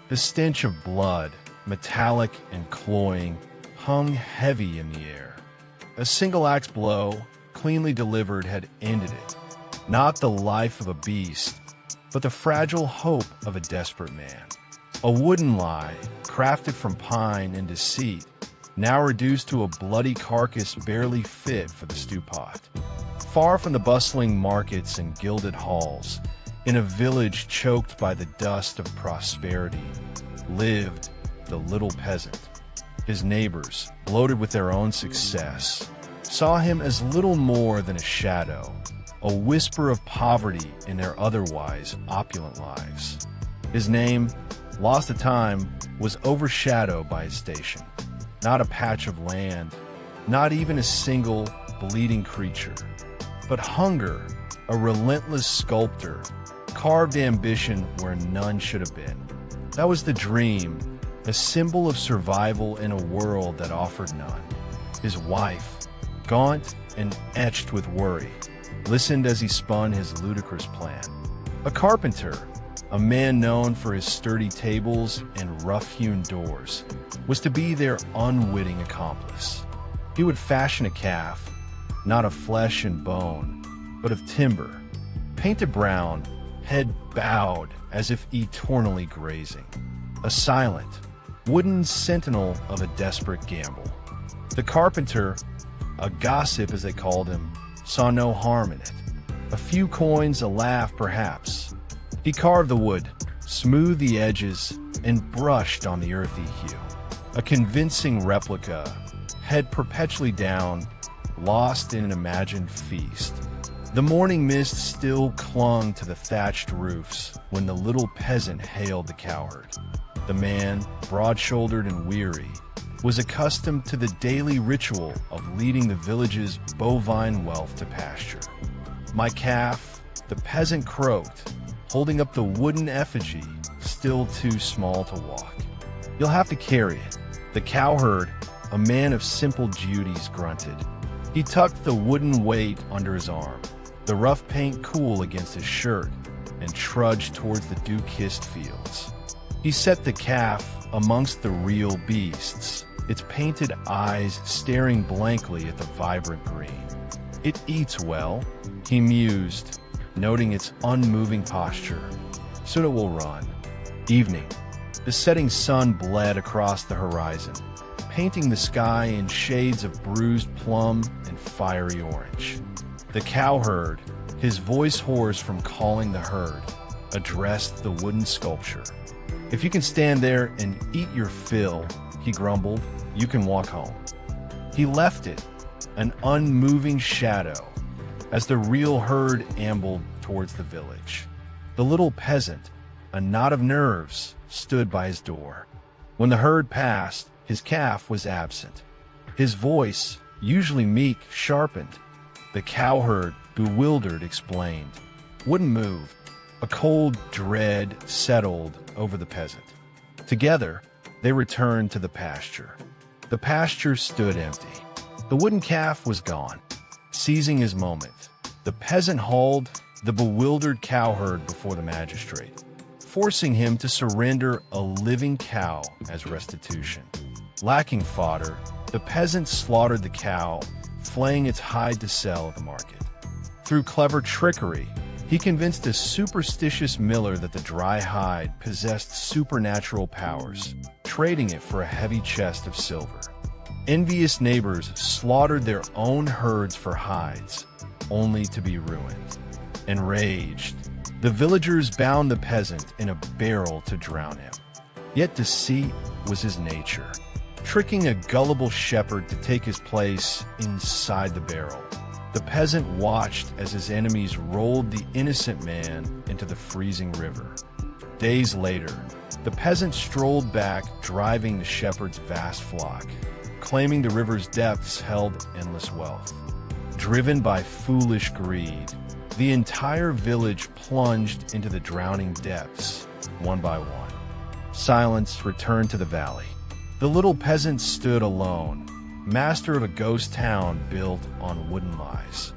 The stench of blood, metallic and cloying, hung heavy in the air. A single axe blow, cleanly delivered, had ended it. Not the life of a beast, but the fragile hope of a desperate man. A wooden lie, crafted from pine and deceit, now reduced to a bloody carcass barely fit for the stew pot. Far from the bustling markets and gilded halls, in a village choked by the dust of prosperity, lived the little peasant. His neighbors, bloated with their own success, saw him as little more than a shadow, a whisper of poverty in their otherwise opulent lives. His name, lost to time, was overshadowed by his station. Not a patch of land, not even a single bleeding creature, but hunger, a relentless sculptor, carved ambition where none should have been. That was the dream, a symbol of survival in a world that offered none. His wife, gaunt and etched with worry, listened as he spun his ludicrous plan. A carpenter, a man known for his sturdy tables and rough-hewn doors, was to be their unwitting accomplice. He would fashion a calf, not of flesh and bone, but of timber, painted brown, head bowed as if eternally grazing. A silent, wooden sentinel of a desperate gamble. The carpenter, a gossip as they called him, saw no harm in it. A few coins, a laugh perhaps. He carved the wood, smoothed the edges, and brushed on the earthy hue. A convincing replica, head perpetually down, lost in an imagined feast. The morning mist still clung to the thatched roofs when the little peasant hailed the cowherd. The man, broad-shouldered and weary, was accustomed to the daily ritual of leading the village's bovine wealth to pasture. "My calf," the peasant croaked, holding up the wooden effigy, still too small to walk. "You'll have to carry it." The cowherd, a man of simple duties, grunted. He tucked the wooden weight under his arm, the rough paint cool against his shirt, and trudged towards the dew-kissed fields. He set the calf amongst the real beasts, its painted eyes staring blankly at the vibrant green. "It eats well," he mused, noting its unmoving posture, "so it will run." Evening. The setting sun bled across the horizon, painting the sky in shades of bruised plum and fiery orange. The cowherd, his voice hoarse from calling the herd, addressed the wooden sculpture. "If you can stand there and eat your fill," he grumbled, "you can walk home." He left it, an unmoving shadow, as the real herd ambled towards the village. The little peasant, a knot of nerves, stood by his door. When the herd passed, his calf was absent. His voice, usually meek, sharpened. The cowherd, bewildered, explained. Wouldn't move. A cold dread settled over the peasant. Together, they returned to the pasture. The pasture stood empty. The wooden calf was gone. Seizing his moment, the peasant hauled the bewildered cowherd before the magistrate, forcing him to surrender a living cow as restitution. Lacking fodder, the peasant slaughtered the cow, flaying its hide to sell at the market. Through clever trickery, he convinced a superstitious miller that the dry hide possessed supernatural powers, trading it for a heavy chest of silver. Envious neighbors slaughtered their own herds for hides, only to be ruined. Enraged, the villagers bound the peasant in a barrel to drown him. Yet deceit was his nature, tricking a gullible shepherd to take his place inside the barrel. The peasant watched as his enemies rolled the innocent man into the freezing river. Days later, the peasant strolled back, driving the shepherd's vast flock, claiming the river's depths held endless wealth. Driven by foolish greed, the entire village plunged into the drowning depths, one by one. Silence returned to the valley. The little peasant stood alone, master of a ghost town built on wooden lies.